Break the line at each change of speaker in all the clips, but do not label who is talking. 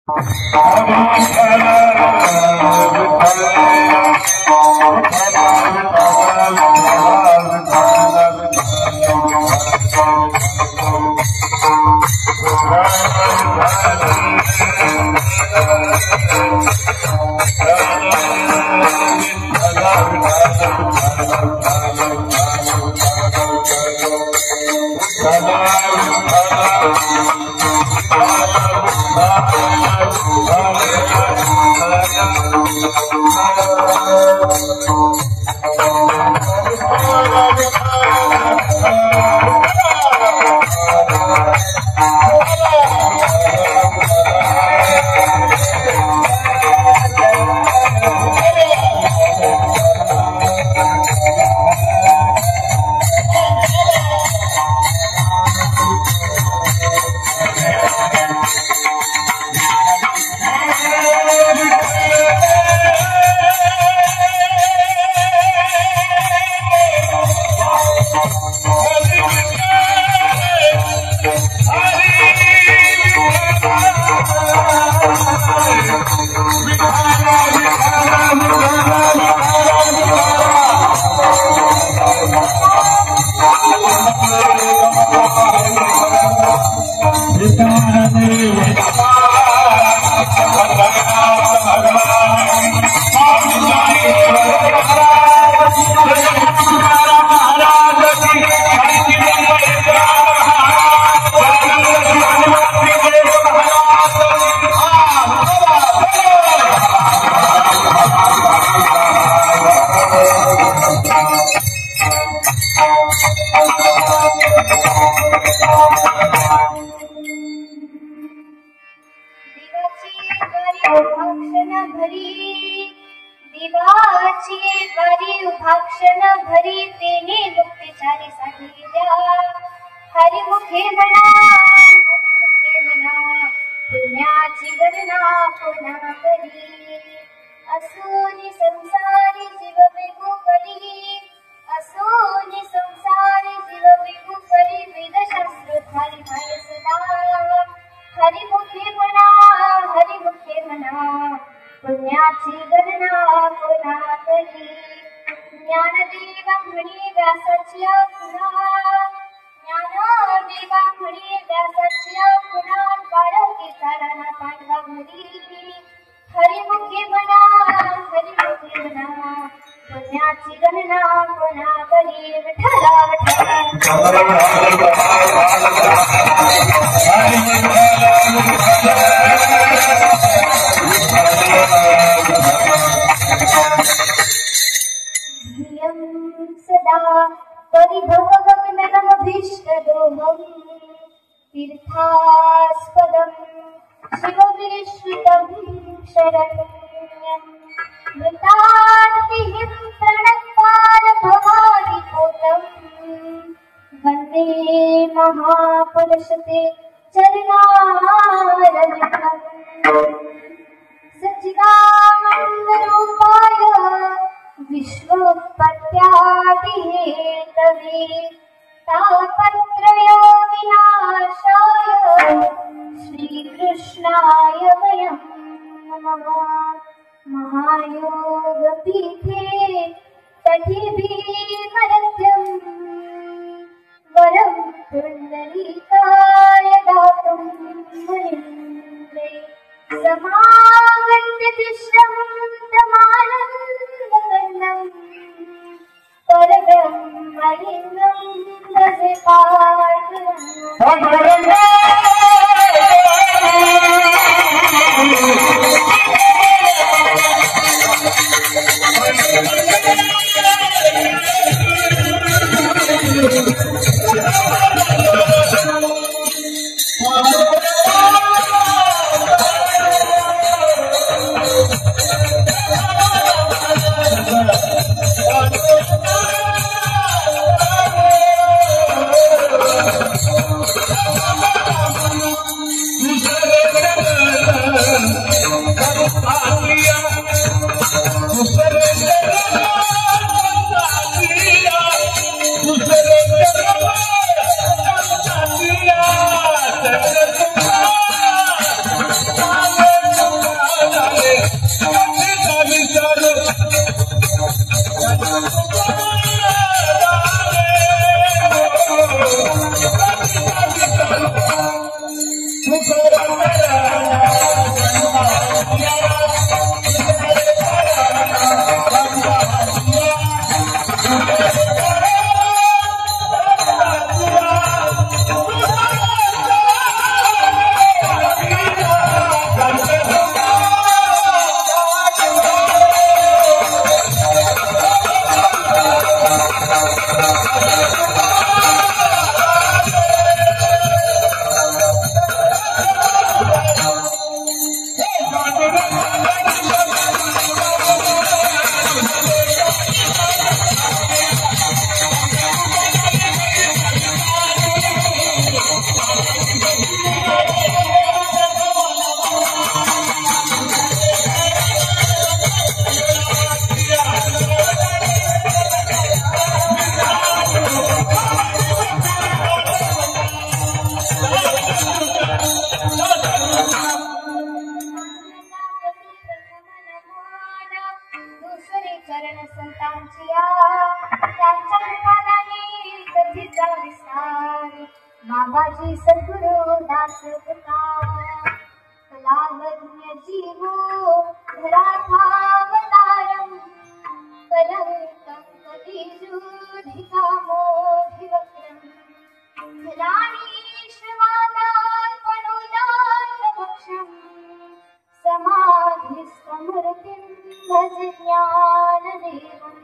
Thank you. माझी सद्गुरु दास कलावज्ञ जीवो धराथावतारम कलंकं कलिजुधिका मोहिवक्रम धराणीश्वरात्मनोदानभक्षं समाधिस्तमूर्तिं भज ज्ञानदेवम्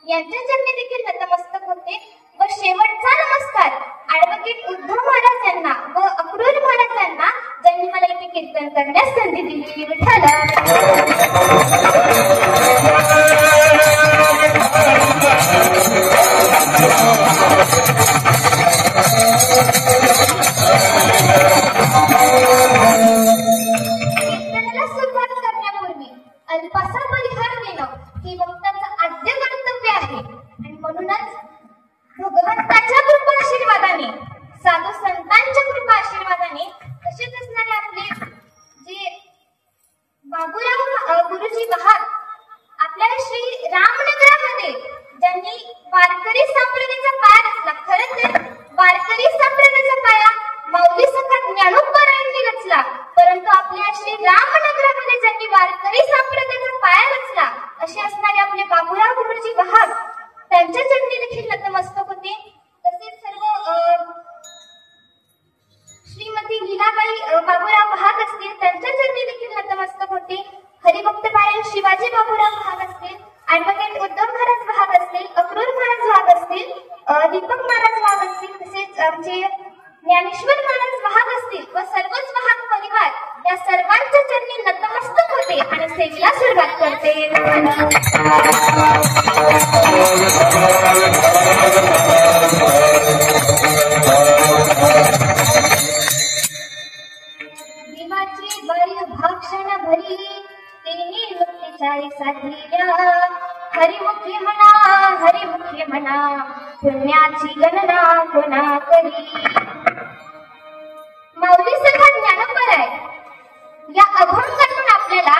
यांच्या चरणी देखील नतमस्तक होते व शेवटचा नमस्कार ॲडव्होकेट उद्धव महाराज यांना व अक्रूर महाराज यांना ज्यांनी मला इथे कीर्तन करण्यास संधी दिली. विठ्ठल कीर्तनाला सुरुवात करण्यापूर्वी अल्पासा परिहार देणं हे भक्ताचं आद्य कर्तव्य आहे आणि म्हणूनच भगवंताच्या कृपा आशीर्वादाने साधू संतांच्या कृपा आशीर्वादाने तसेच असणारे आपले जे बाबूराव गुरुजी बहार आपल्या श्री रामनगरामध्ये ज्यांनी वारकरी संप्रदायाचा पाया रचला. खरं तर वारकरी संप्रदायाचा पाया माऊली सखात ज्ञानोबरायांनी रचला, परंतु आपल्या श्री रामनगरामध्ये ज्यांनी वारकरी संप्रदायाचा पाया रचला असे असणारे आपले बाबूराव गुरुजी बहार त्यांच्या चरणी देखील नतमस्तक होते. तसेच सर्व श्रीमती लीलाबाई बाबूराव भाग असतील त्यांच्या चरणी देखील नतमस्तक होते. हरिभक्त पारायण शिवाजी बाबूराव भाग असतील, ॲडव्होकेट उद्धव महाराज भाग असतील, अक्रूर महाराज भाग असतील, दीपक महाराज भाग असतील, तसेच आमचे ज्ञानेश्वर महाराज भाग असतील व सर्वच भाग परिवार या सर्वांच्या चरणी नतमस्तक होते आणि सेवेला सुरुवात करते. देवाची बळी भाक्षण भरी तेने मुक्तीचारी साधिल्या. हरिमुखी म्हणा पुण्याची गणना कोणा करी. माऊली सखा ज्ञानोबराय या अभंगातून आपल्याला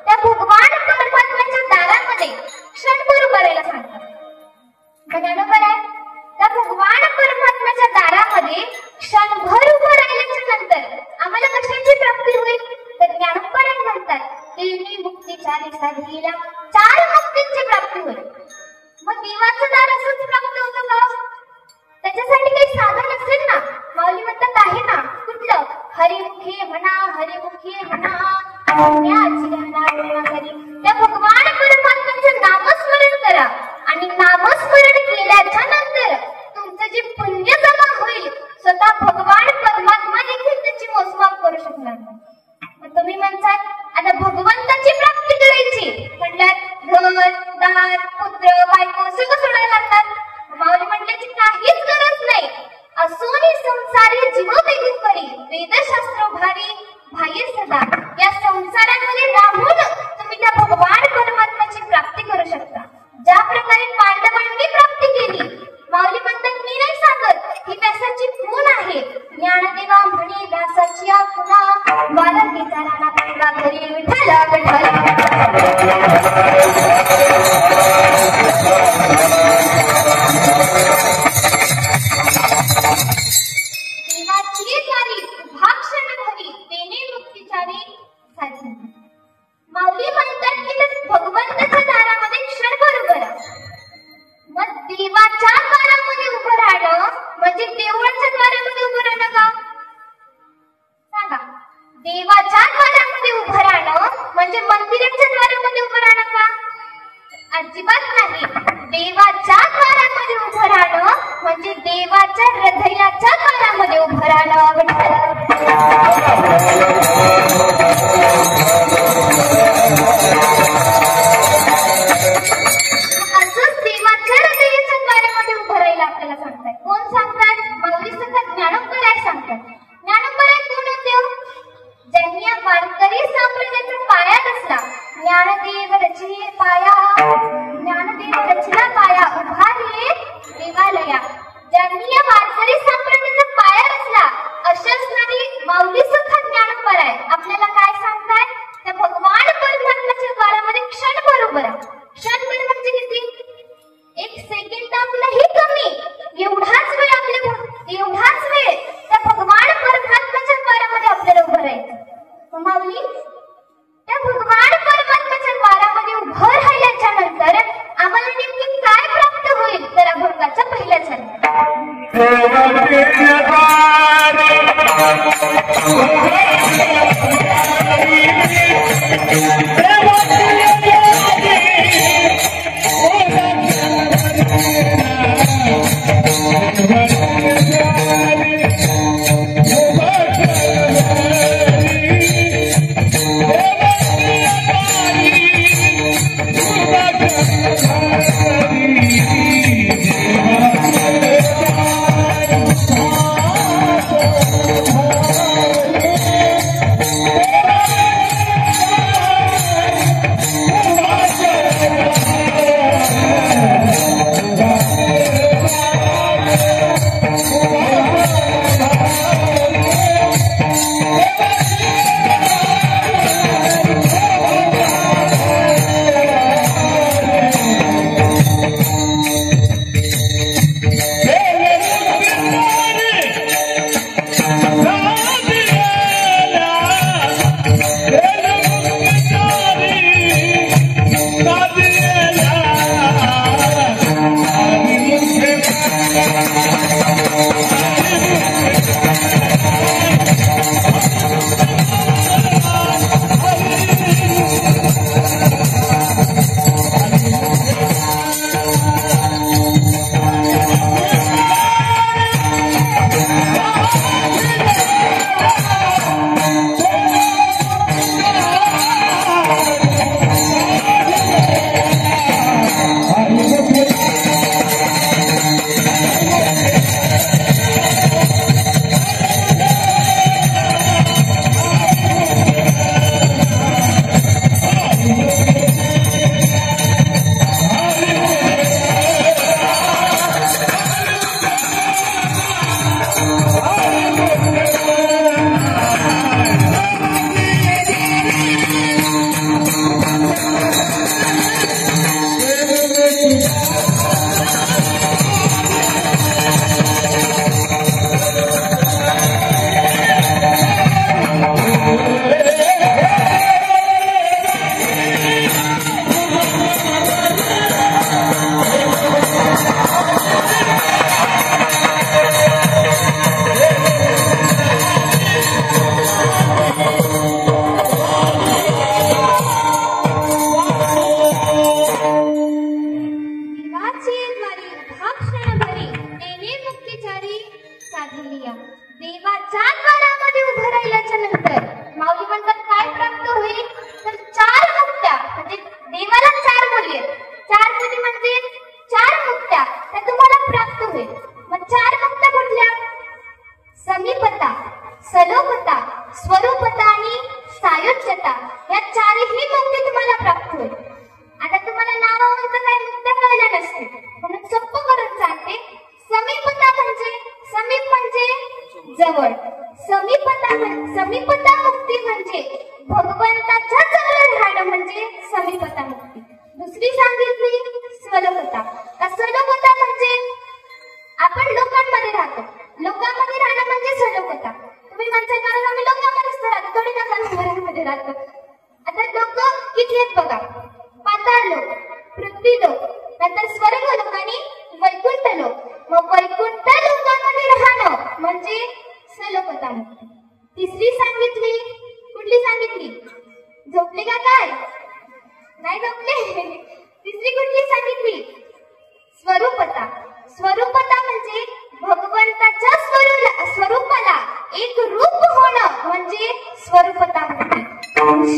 त्या भगवान परमात्म्याच्या दारामध्ये क्षणभर उभं राहायला सांगतात. ज्ञानोबराय त्या भगवान परमात्म्याच्या दारामध्ये क्षणभर उभं राहिल्याच्या नंतर आम्हाला कशाची प्राप्ती होईल तर ज्ञानोबराय म्हणतात तेनी मुक्तीचारी साधिला. 4 मुक्तींची प्राप्ती होईल. मग देवाचं दार असंच प्राप्त होतं का? त्याच्यासाठी काही साधन असेल ना? माऊली म्हणतात आहे ना. कुठलं? हरिमुखे म्हणा पुण्याची गणना कोणा करी. त्या भगवान परमात्म्याचं नामस्मरण करा आणि नामस्मरण केल्याच्या नंतर तुमचं जे पुण्य जमा होईल स्वतः भगवान परमात्मा देखील त्याची मोजमाप करू शकणार नाही. मग तुम्ही म्हणतात आता भगवंताची प्राप्ती करायची म्हटल्यात घर दार पुत्र बायको सगळं सोडायला लागतात. माऊली म्हटल्याची काहीच गरज नाही. असोनी संसारी जीव बेगून करी वेदशास्त्र भारी बाह्य सदा. या संसारामध्ये राहून तुम्ही त्या भगवान परमात्म्याची प्राप्ती करू शकता. ज्या प्रकारे पांडवांनी प्राप्ती केली माऊली म्हणतात मी नाही सांगत ही व्यासाची खूण आहे. ज्ञानदेवा म्हणे व्यासाची खुणा वालंकीचा राणा गंगा घरी. विठ्ठल देवाची द्वारी भाक्षण भरी तेने मुक्तीचारी साधी. माऊली म्हणतात की भगवंताच्या दारामध्ये क्षणभर उभं राहा. मग देवाच्या दारामध्ये उभं राहणं म्हणजे देवळाच्या दारामध्ये उभं राहणं का? सांगा. देवाच्या दारामध्ये उभं राहणं म्हणजे मंदिराच्या दारामध्ये उभं राहणं का? अजिबात नाही. देवाच्या दारामध्ये उभं राहणं म्हणजे देवाच्या हृदयाच्या दारामध्ये उभं राहणं. असंच देवाच्या हृदयाच्या दारामध्ये उभं राहायला आपल्याला सांगताय. कोण सांगतात? माऊली सखा ज्ञानोबराय सांगतात. ज्ञानोबराय कोण होते? ज्यांनी या वारकरी संप्रदायाचा पाया रचला. ज्ञानदेव रचिले पाया ज्ञानदेव रचला पाया उभारले देवालया. ज्यांनी या वारकरी संप्रदायाचा पाया रचला अशा असणारी माऊली सखा ज्ञानोबराय आपल्याला काय सांगताय? त्या भगवान परमात्म्याच्या द्वारामध्ये क्षणभर उभं राहा. क्षणभर म्हणजे किती? 1 सेकंदातही कमी. एवढाच वेळ त्या भगवान परमात्म्याच्या द्वारामध्ये आपल्याला उभं राहायचं. माऊली त्या भगवान परमात्म्याच्या द्वारामध्ये उभं राहिल्याच्या नंतर आम्हाला नेमकी काय प्राप्त होईल तर अभंगाच्या पहिल्या चरणात
देवाचे
समीपता मुक्ती. दुसरी सांगितली स्वलोकता. स्वलोकता म्हणजे आपण लोकांमध्ये राहतो. लोकांमध्ये राहणं म्हणजे स्वलोकता. तुम्ही म्हणताय मला आम्ही लोकांमध्येच राहतो, थोडी ना घरामध्ये राहतो. आता लोक किती आहेत बघा. पाताळ लोक, पृथ्वी लोक, नंतर स्वर्ग लोक आणि वैकुंठ लोक. मग वैकुंठ लोकांमध्ये राहणं म्हणजे स्वलोकता मुक्ती. तिसरी सांगितली, कुठली सांगितली? झोपले का काय? नाही झोपले. तिसरी कुठली सांगितली? स्वरूपता. स्वरूपता म्हणजे भगवंताच्या स्वरूपाला एक रूप होणं म्हणजे स्वरूपता मुक्ती.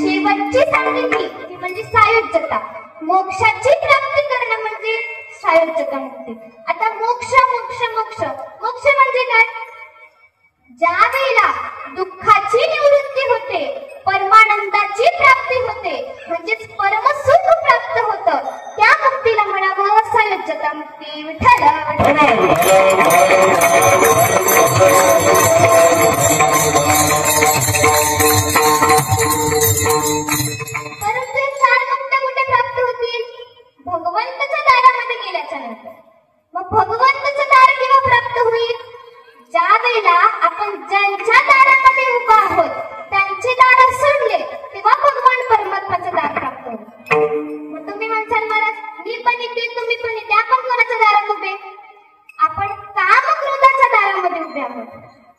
शेवटची सांगितली ती म्हणजे सायुज्यता. मोक्षाची प्राप्ती करणं म्हणजे सायुज्यता मुक्ती. आता मोक्ष मोक्ष मोक्ष मोक्ष म्हणजे काय? ज्या वेळेला दुःखाची निवृत्ती होते, परमानंदाची प्राप्ती होते, म्हणजेच परमसुख प्राप्त होतं, त्या मुक्तीला म्हणावं सायुज्यता मुक्ती. विठ्ठल परंतु चार मुक्त्या कुठे प्राप्त होतील? भगवंताच्या दारामध्ये गेल्याच्या नंतर. मग भगवंताचं दार केव्हा प्राप्त होईल? ज्या वेळेला आपण ज्यांच्या दारामध्ये उभा आहोत त्यांचे दार सोडले तेव्हा भगवान परमात्माचे दार प्राप्त होईल. मग तुम्ही म्हणसाल महाराज मी पण येते, तुम्ही पण येते, आपण कोणाच्या दारात उभे? आपण काम क्रोधाच्या दारामध्ये उभे आहोत.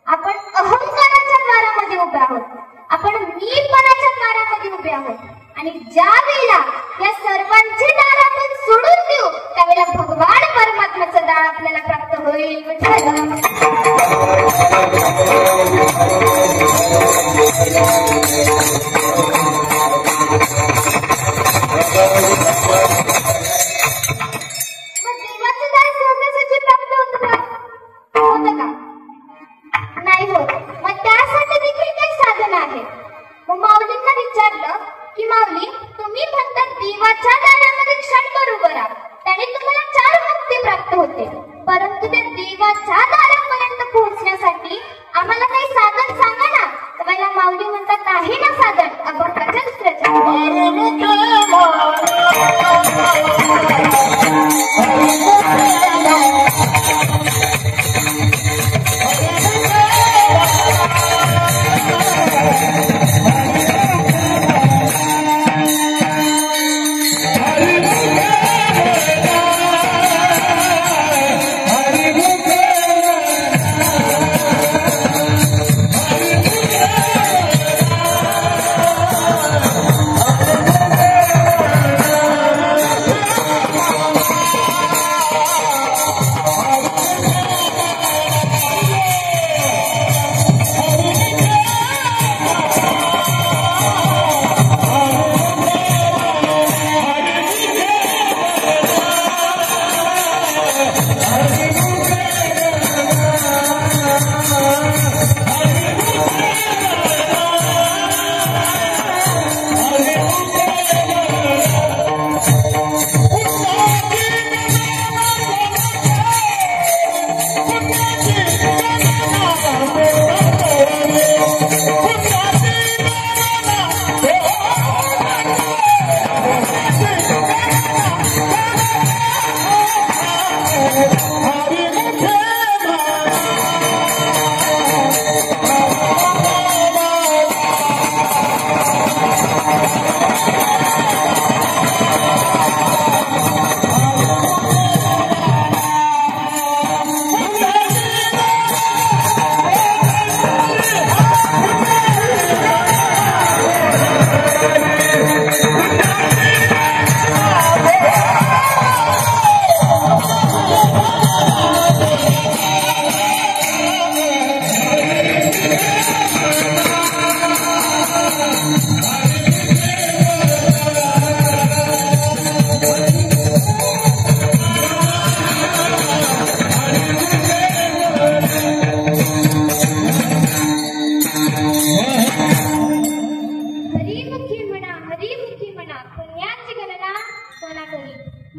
आपण अहंकाराच्या द्वारामध्ये उभे आहोत. आपण मीपणाच्या दारामध्ये उभे आहोत. आणि ज्या वेळेला या सर्वांचे दार आपण सोडून देऊ त्यावेळेला भगवान परमात्म्याचं दार आपल्याला प्राप्त होईल. मग देवाचं दार सहजासहजी प्राप्त होतं का? होतं का? नाही होत. मग त्यासाठी देखील काही साधन आहे. मग माऊलींना विचारलं की माऊली तुम्ही म्हणतात देवाच्या दारामध्ये क्षणभर उभं राहा, त्याने तुम्हाला 4 मुक्ती प्राप्त होते, परंतु त्या देवाच्या दारापर्यंत पोहोचण्यासाठी आम्हाला काही साधन सांगा ना. त्यावेळेला माऊली म्हणतात आहे ना साधन, अभंगाच्या दुसऱ्याच्या.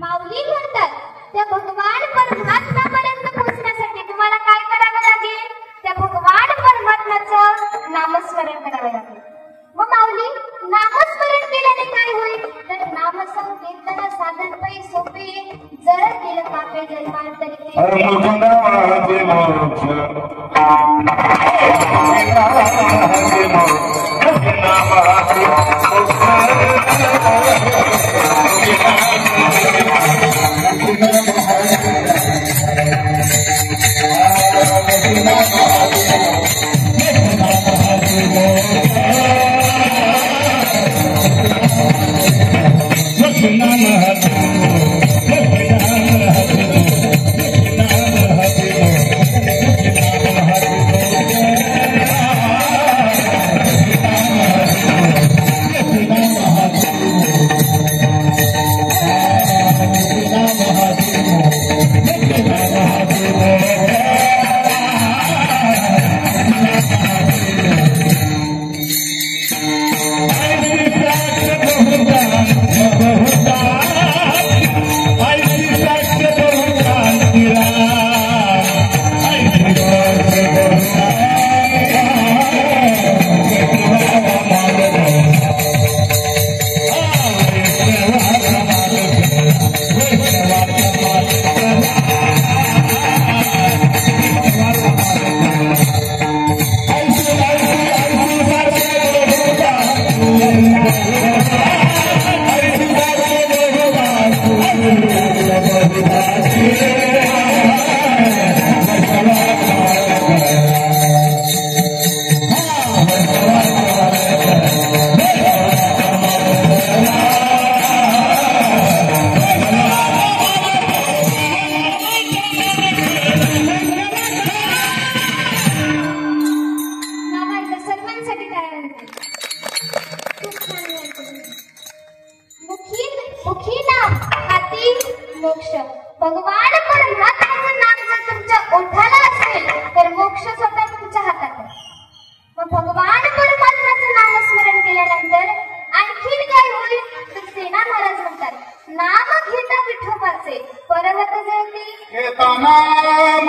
माऊली म्हणतात त्या भगवान परमात्म्यापर्यंत पोहोचण्यासाठी तुम्हाला काय करावं लागेल? त्या भगवान परमात्म्याचं नामस्मरण करावं लागेल. मग माऊली नामस्मरण केल्याने काय होईल? तर मोक्ष भगवान परमात्म्याचं नाम जर तुमच्या ओठाला असेल तर मोक्ष स्वतः तुमच्या हातात आहे. मग भगवान परमात्म्याचं नामस्मरण केल्यानंतर आणखीन काय होईल तर सेना महाराज म्हणतात नाम घेता विठोबाचे परवत जयती
घेता नाम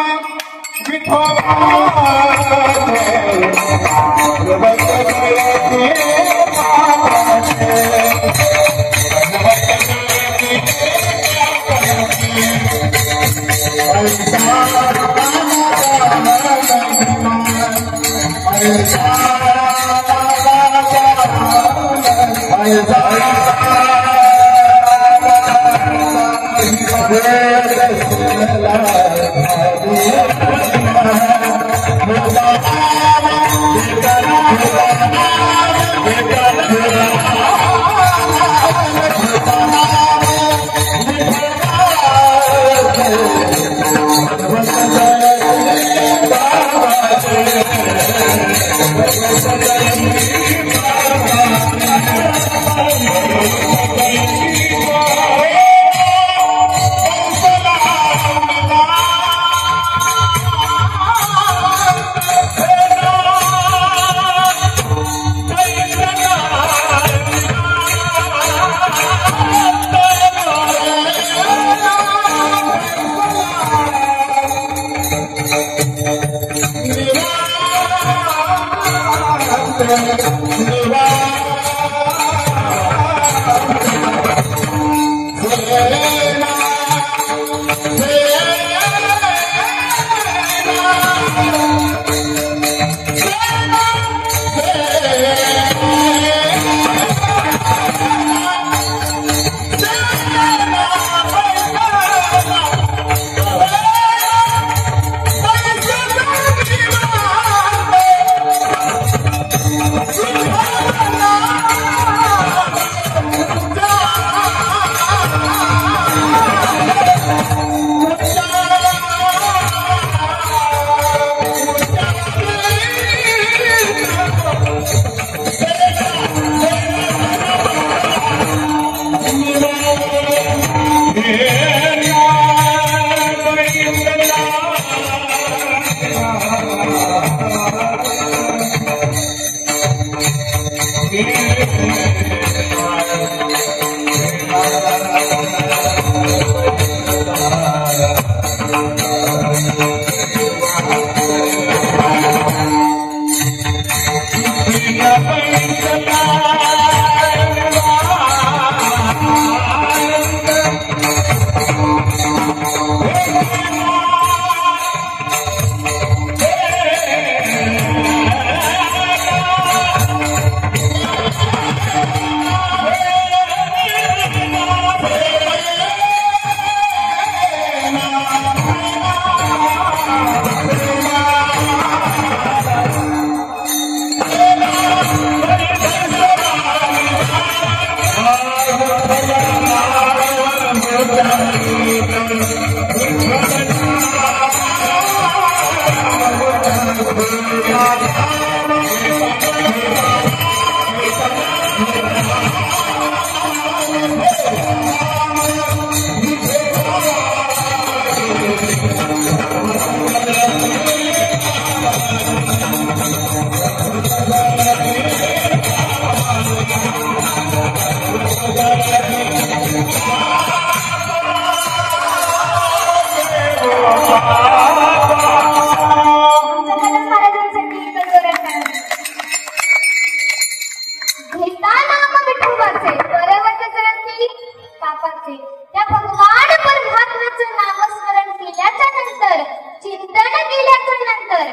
त्या भगवान परमात्म्याचं नामस्मरण केल्याच्या नंतर, चिंतन केल्याच्या नंतर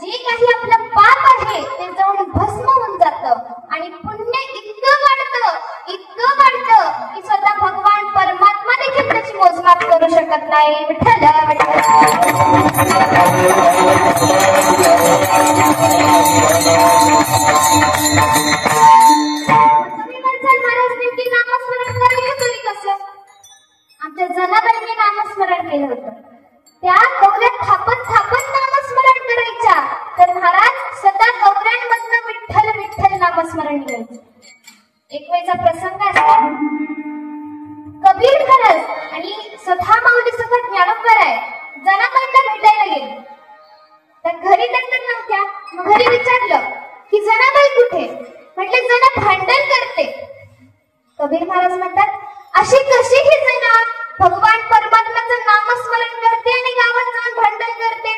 जे काही आपलं पाप आहे ते जवळ भस्म होऊन जातं आणि पुण्य इतकं वाढतं की स्वतः भगवान परमात्मा देखील त्याची मोजमाप करू शकत नाही. विठ्ठल आमच्या जनाबाईंनी नामस्मरण केलं होतं. त्या गौऱ्या थापत नामस्मरण करायच्या, तर महाराज स्वतः गौऱ्यांमधनं विठ्ठल विठ्ठल नामस्मरण करायचं. एक वेळचा प्रसंग असतो, कबीर महाराज आणि स्वतः माऊली स्वतः ज्ञानोबा आहे जनाबाईंना भेटायला गेले. त्या घरी दंडन नव्हत्या. मग घरी विचारलं की जनाबाई कुठे? म्हटले जना भांडण करते. कबीर महाराज म्हणतात अशी कशी ही जना भगवान परमात्म्याचं नामस्मरण करते आणि गावात जाऊन भांडण करते?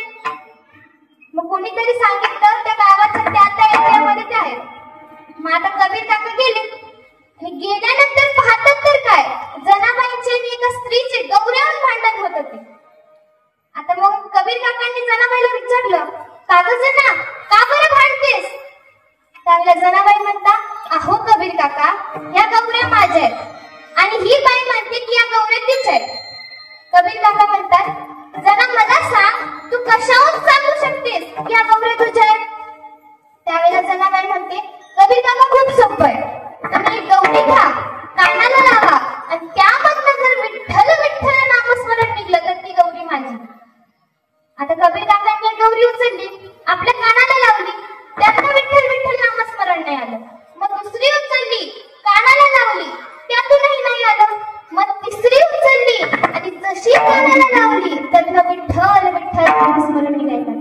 मग कोणीतरी सांगितलं त्या गावाच्या त्या एरियामध्ये ते आहेत. मग आता कबीर काका गेले आणि गेल्यानंतर पाहतात तर काय, जनाबाईंचे आणि एका स्त्रीचे गौऱ्यावर भांडण होत होते. आता मग कबीर काकांनी जनाबाईला विचारलं, का ग जना, का बरं भांडतेस? त्यावेळेला जनाबाई म्हणतात, अहो कबीर काका, या गौऱ्या माझ्या आहेत आणि ही बाई म्हणते की या गौऱ्या तीच आहेत. कबीर काका म्हणतात, जना मला सांग, तू कशाहून सांगू शकतेस की या गौऱ्या तुझ्या आहेत? त्यावेळेला जनाबाई म्हणते, कबीर काका खूप सोपं आहे, तुम्ही गौरी घ्या, कानाला लावा आणि त्यामधनं जर विठ्ठल विठ्ठल नामस्मरण निघलं तर ती गौरी माझी. आता कबीर काकांनी गौरी उचलली, आपल्या कानाला लावली, त्यातनं विठ्ठल विठ्ठल नामस्मरण नाही आलं. मग दुसरी उचलली, कानाला लावली, त्यातूनही नाही आलं. मग तिसरी उचलली आणि जशी कानाला लावली त्यातनं विठ्ठल विठ्ठल नामस्मरण निघायला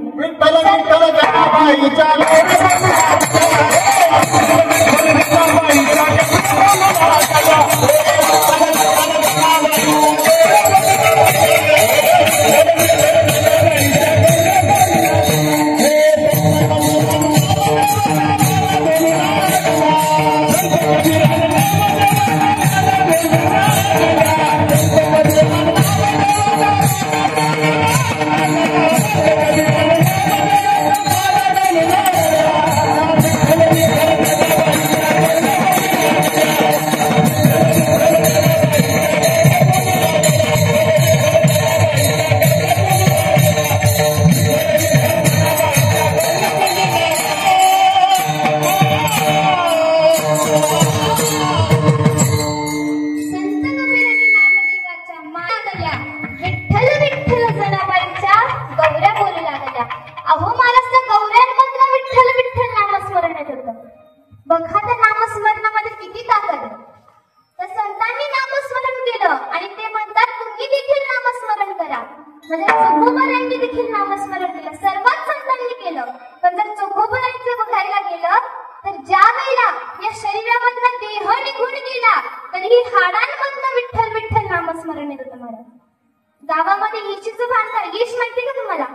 गावामध्ये येशीचं बांधकाम, येश माहिती का तुम्हाला?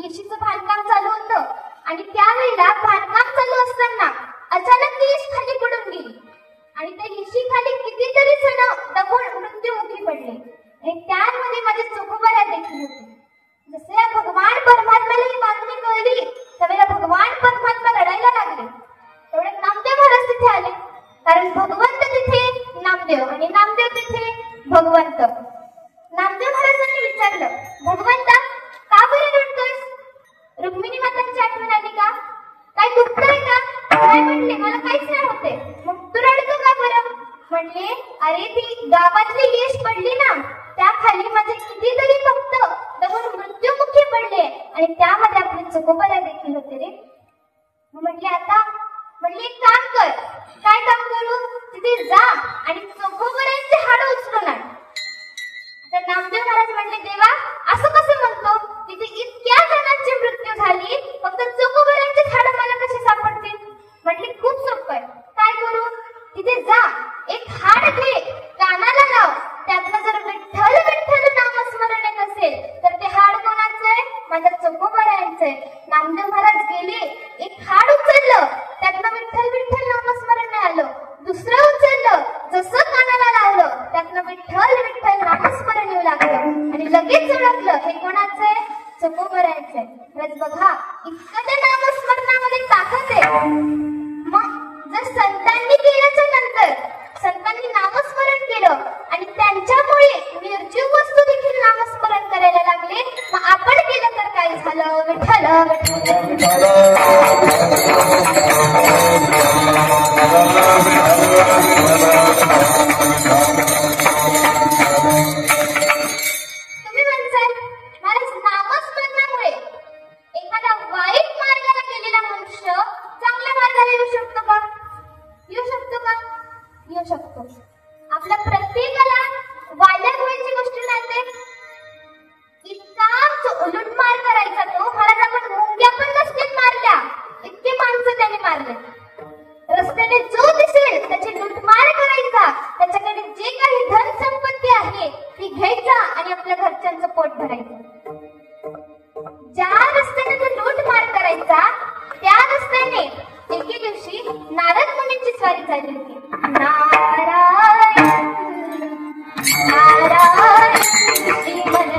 येशीचं बांधकाम चालू होतं आणि त्यावेळेला बांधकाम चालू असताना अचानक येश खाली पडून गेली आणि त्या येशी खाली कितीतरी जण दबून मृत्युमुखी पडले आणि त्यामध्ये माझे चोखोबारा देखील होते. जसे भगवान परमात्म्याला ही बातमी कळली त्यावेळेला भगवान परमात्मा रडायला लागले. तेवढे नामदेव महाराज तिथे आले, कारण भगवंत तिथे नामदेव आणि नामदेव तिथे भगवंत. नामदेव महाराजांनी विचारलं, भगवंता का बरं रडतोयस? रुक्मिणी मातांची आठवण आली का? काय दुखतंय का? काय म्हणले, मला काहीच नाही होते. मग तू रडतो का बरं? म्हणले, अरे ती गावातली येश पडली ना, त्या खाली माझे कितीतरी भक्त दबून मृत्युमुखी पडले आणि त्यामध्ये आपले चोखोबारा देखील होते रे. म्हटले आता, म्हणले एक काम कर. काय काम करू? तिथे जा आणि चोखोबारांचे लगेच ओळखलं हे कोणाचं आहे, चकोबरायचं आहे. बरंच बघा इतकं त्या नामस्मरणामध्ये ताकद आहे. मग जर संतांनी केल्याच्या नंतर संतांनी नामस्मरण केलं आणि त्यांच्यामुळे निर्जीव वस्तू देखील नामस्मरण करायला लागले, मग आपण केलं तर काय झालं? विठ्ठल तुम्ही म्हणताल मला नामस्मरणामुळे एखादा वाईट मार्गाला गेलेला मनुष्य चांगल्या मार्गाला येऊ शकतो का? येऊ शकतो का? येऊ शकतो. आपल्या प्रत्येकाला वाल्या गोळीची गोष्ट नाही. इतका लुटमार करायचा तो, महाराज आपण मुंग्या पण नसतील मारल्या, इतके माणसं त्याने मारले. रस्त्याने जो दिसेल त्याची लुटमार करायचा, त्याच्याकडे जे काही धन संपत्ती आहे ती घ्यायचा आणि आपल्या घरच्यांचं पोट भरायचं. ज्या रस्त्याने तो लूटमार करायचा त्या रस्त्याने एके दिवशी नारद मुनींची स्वारी चालली होती. नारायण नारायण श्रीमन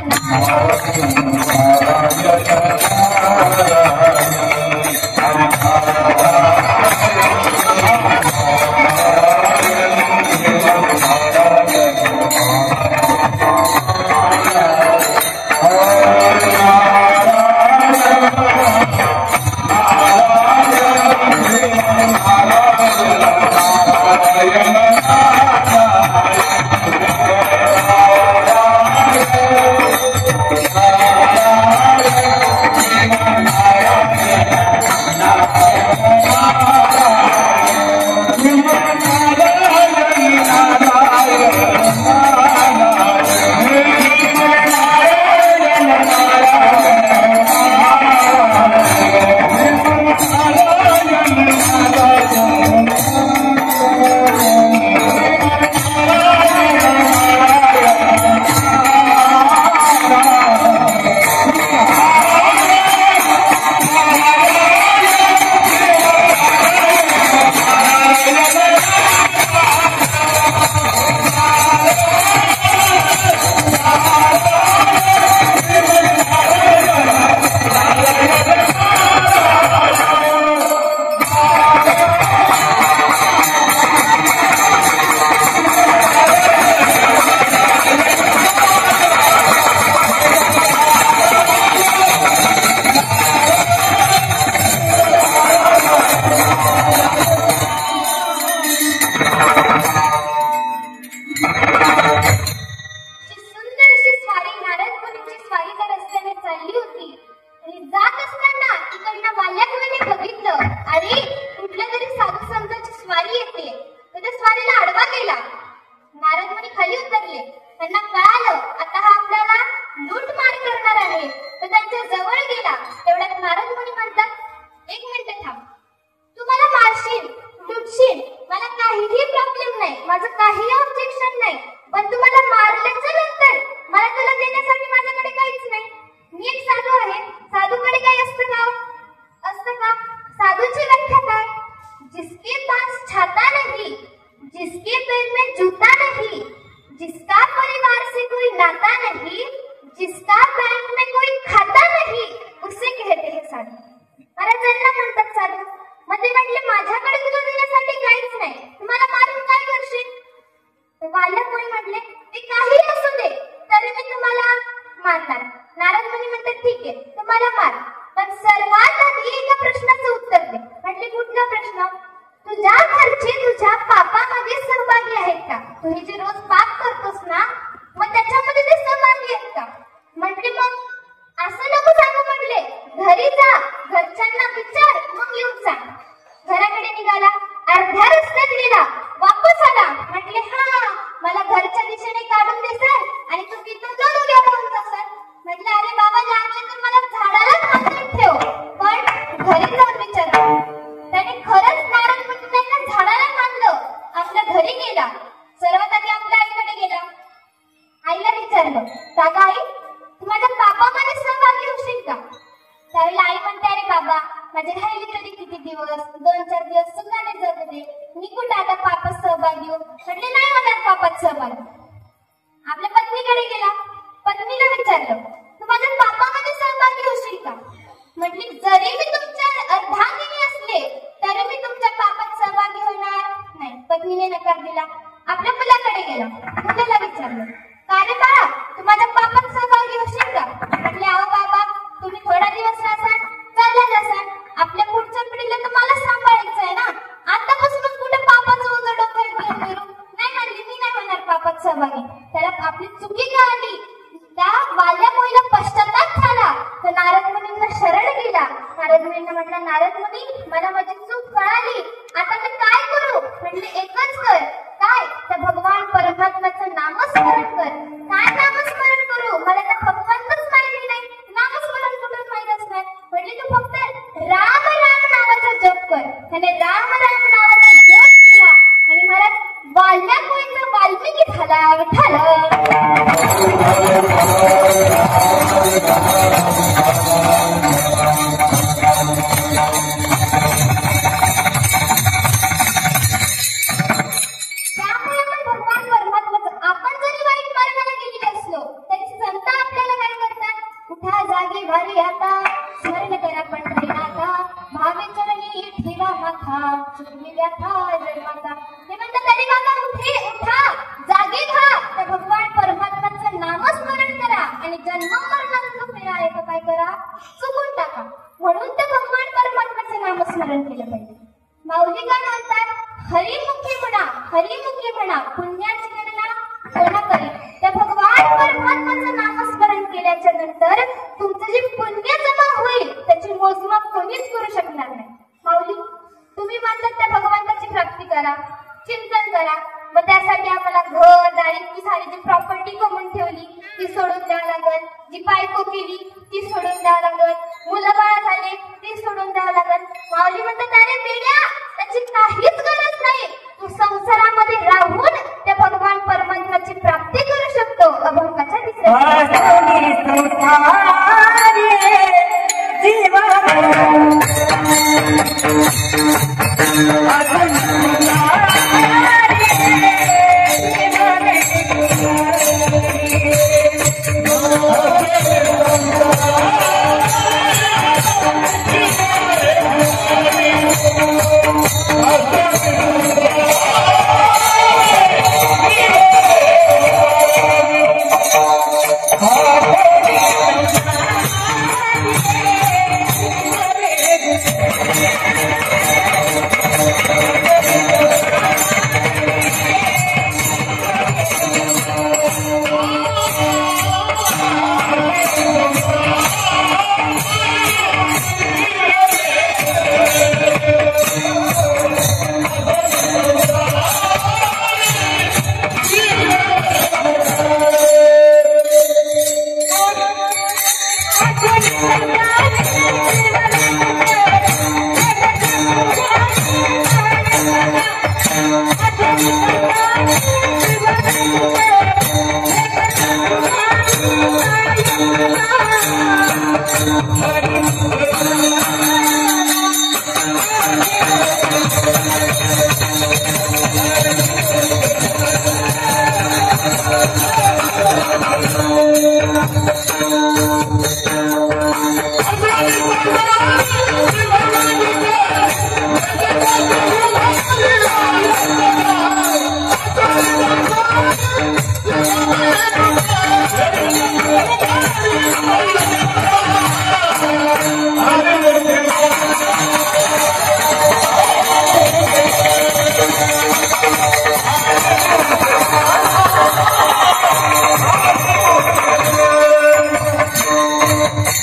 माझे राहिले तरी किती दिवस, 2-4 दिवस सुद्धा नाही जात होते. मी कुठे आता पापात सहभागी होऊ म्हटले, नाही होणार पापात सहभागी. आपल्या पत्नीकडे गेला, पत्नीला विचार विचारलं, तू माझ्या पापामध्ये सहभागी होशील का? म्हटली, जरी मी तुमच्या अर्धांगिनी असले तरी मी तुमच्या पापात सहभागी होणार नाही. पत्नीने नकार दिला. आपल्या मुलाकडे गेला. मुलाला विचारलं, का रे बाळा, तू माझ्या पापात सहभागी होशील का? म्हटले, अहो बाबा, तुम्ही थोडा दिवस राहसाल, चालला जासाल, आपल्या पुढच्या पिढीला तर मला सांभाळायचं आहे ना. आतापासूनच कुठे पापाचं ओझं डोक्यावर घेऊन फिरू? नाही म्हणली, मी नाही होणार पापात सहभागी. त्याला आपली चुकी कळली. त्या वाल्या मुलीला पश्चाताप झाला. तर नारद मुनींना शरण गेला. नारद मुनींना म्हटलं, नारद मुनी, मला माझी चूक कळाली, आता मी काय करू? म्हटले, एकच कर. काय? तर भगवान परमात्म्याचं नामस्मरण कर. काय नामस्मरण करू? मला तर भगवंतच माहिती नाही, नामस्मरण कुठून माहित असणार? म्हटले, तू फक्त राम राम नावाचा जप कर. त्याने राम राम नावाचा जप केला आणि मला वाल्या मुलीचा वाल्मिकी झाला. स्मरण करा पंढरीनाथा, भावे चरणी ठेवा माथा, चुकली व्यथा जन्माचा. ते म्हणतात, तरी बाबा उठा, जागे व्हा, तर भगवान परमात्म्याचं नामस्मरण करा आणि जन्म मरणाचं फेरा आहे का काय करा, चुकून टाका. म्हणून तर भगवान परमात्म्याचं नामस्मरण केलं पाहिजे. माऊली काय म्हणतात, हरिमुखी म्हणा, पुण्याची गणना कोणा करी. त्या भगवान परमात्म्याचं नामस्मरण केल्याच्या नंतर तुमचं जे पुण्य जमा होईल त्याची मोजमाप कोणीच करू शकणार नाही. माऊली, तुम्ही म्हणतात त्या भगवंताची प्राप्ती करा, चिंतन करा, मग त्यासाठी आम्हाला घर दारी ती सारी जी प्रॉपर्टी कमवून ठेवली ती सोडून द्यावं लागल, जी बायको केली ती सोडून द्यावं लागल, मुलं बाळ झाले ती सोडून द्यावं लागल. माऊली म्हणतात, अरे बेड्या, त्याची काहीच गरज नाही. तू संसारामध्ये राहून त्या भगवान परमात्म्याची प्राप्ती करू शकतो. अभंगाच्या तिसऱ्या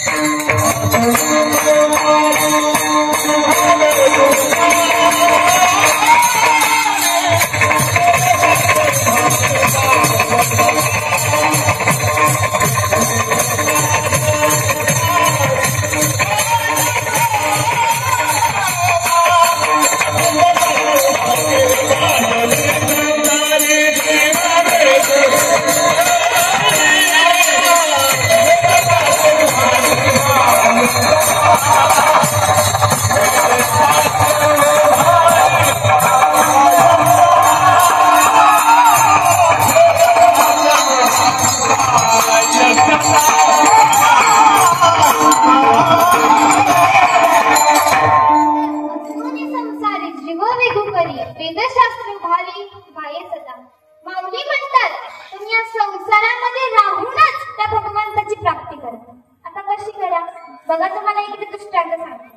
Thank you.
फेडा. बघा तुम्हाला एक दृष्टांत सांगते.